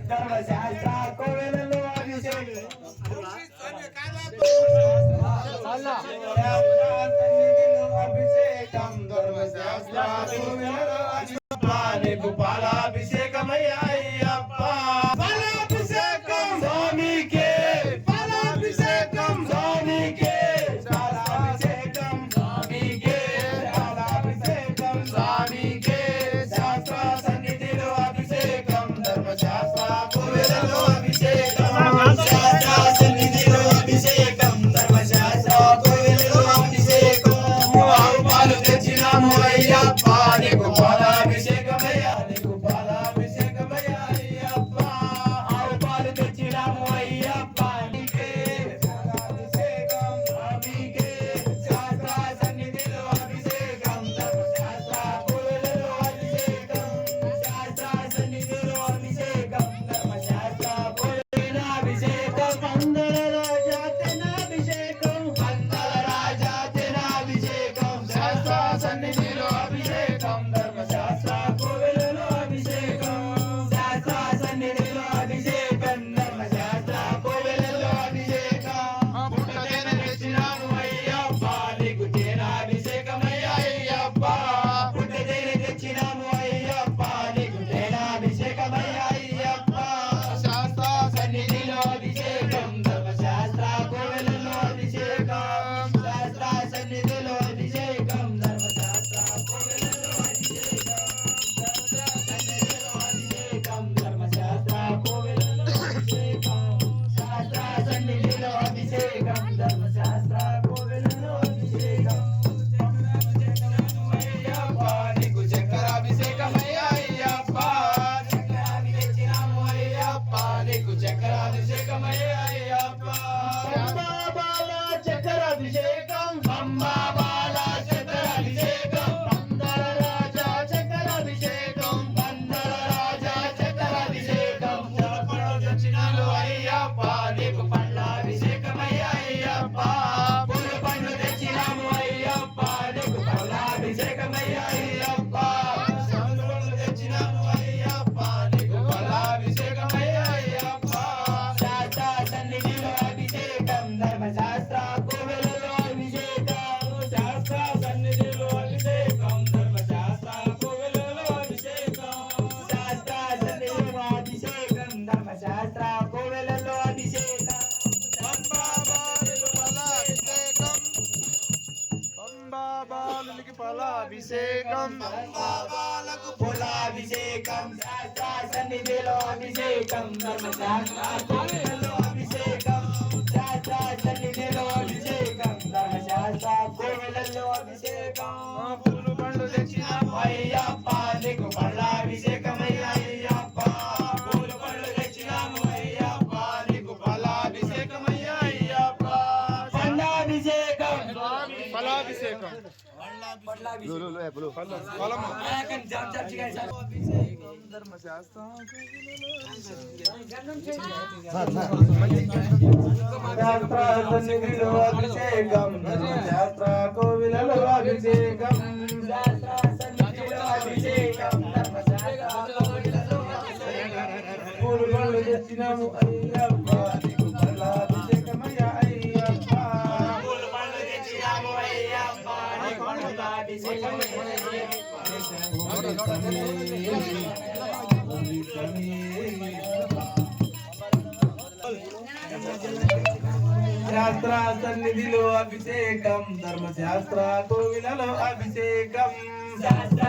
ధర్మశాస్త్ర కోవెలలో అభిషేకం ధర్మశాస్త్ర కోవెలలో నీకు పాలాభిషేకమయ్యా అయ్యప్ప పాలాభిషేకం స్వామికే పాలాభిషేకం స్వామికే పాలాభిషేకం స్వామికే పాలాభిషేకం స్వామికే శాస్త్ర సన్నిధిలో అభిషేకం ధర్మశాస్త్ర కోవెలలో అభిషేకం శాస్త్ర సన్నిధిలో అభిషేకం ధర్మశాస్త్ర కోవెలలో అభిషేకం ఆవు పాలు తెచ్చినాము అయ్యప్ప నీకు పాలాభిషేకమయ్యా నీకు పాలాభిషేకమయ్యా అయ్యప్ప ఆవు పాలు తెచ్చినాము అయ్యప్ప నీకే పాలాభిషేకం స్వామికే శాస్త్ర సన్నిధిలో అభిషేకం ధర్మశాస్త్ర కోవెలలో అభిషేకం శాస్త్ర సన్నిధిలో అభిషేకం ధర్మశాస్త్ర కోవెలలో అభిషేకం మందల రాజా తెనాభిషేకం మందల రాజా తెనాభిషేకం శాస్త్ర సన్నిధిలో అభిషేకం ధర్మశాస్త్ర కోవెలలో అభిషేకం శాస్త్ర సన్నిధిలో అభిషేకం ధర్మశాస్త్ర కోవెలలో అభిషేకం పుట్టతేన తెచ్చినాము అయ్యప్ప నీకు తేనాభిషేకమయ్యా అయ్యప్ప పుట్టతేన తెచ్చినాము అయ్యప్ప నీకు తేనాభిషేకమయ్యా అయ్యప్ప శాస్త్ర సన్నిధిలో అభిషేకం ధర్మశాస్త్ర కోవెలలో అభిషేకం శాస్త్ర సన్నిధిలో అభిషేకం ధర్మశాస్త్ర కోవెలలో అభిషేకం ధర్మశాస్త్ర కోవెలలో అభిషేకం శాస్త్ర సన్నిధిలో అభిషేకం ధర్మశాస్త్ర కోవెలలో అభిషేకం అయ్యప్ప నీకు చక్రాభిషేకమయ్యా అయ్యప్ప చక్రాభిషేకము అయ్యప్ప నీకు చక్రాభిషేకమయ్యా అయ్యప్ప అంబా బాల చక్రాభిషేకం అంబా బాల చక్రాభిషేకం పందల రాజా చక్రాభిషేకం పందల రాజా చక్రాభిషేకం పండ్లు తెచ్చినాను అయ్యప్ప నీకు పండ్లాభిషేకమయ్యా అయ్యప్ప పూల పండ్లు తెచ్చినాము అయ్యప్ప నీకు పళ్ళాభిషేకమయ్యా అయ్యప్ప పండ్లు తెచ్చినాము అయ్యప్ప నీకు పళ్ళాభిషేకమయ్యా అయ్యప్ప శాస్త్ర సన్నిధిలో అభిషేకం ధర్మశాస్త్ర కోవెలలో అభిషేకం శాస్త్ర సన్నిధిలో అభిషేకం ధర్మశాస్త్ర కోవెలలో అభిషేకం శాస్త్ర సన్నిధిలో అభిషేకం ధర్మశాస్త్ర కోవెలలో అభిషేకం పంబాబాలునికి ఫలాభిషేకం పంబాబాలకు ఫలాభిషేకం శాస్త్ర సన్నిధిలో అభిషేకం ధర్మశాస్త్ర కోవెలలో అభిషేకం శాస్త్ర సన్నిధిలో అభిషేకం ధర్మశాస్త్ర కోవెలలో అభిషేకం పూలు పండ్లు తెచ్చినాము అయ్యప్ప నీకు పళ్ళాభిషేకమయ్యా అయ్యప్ప పూలు పండ్లు తెచ్చినాము అయ్యప్ప నీకు పళ్ళాభిషేకమయ్యా అయ్యప్ప పండాభిషేకం ఫలాభిషేకం శాస్త్ర సన్నిధిలో అభిషేకం ధర్మశాస్త్ర కోవెలలో అభిషేకం శాస్త్ర సన్నిధిలో అభిషేకం ధర్మశాస్త్ర కోవెలలో అభిషేకం పూలు పండ్లు తెచ్చినాము అయ్యప్ప నీకు పళ్ళాభిషేకమయ్యా అయ్యప్ప పూలు పండ్లు తెచ్చినాము అయ్యప్ప నీకు పళ్ళాభిషేకమయ్యా శాస్త్ర సన్నిధిలో అభిషేకం ధర్మశాస్త్ర కోవిలలో అభిషేకం శాస్త్ర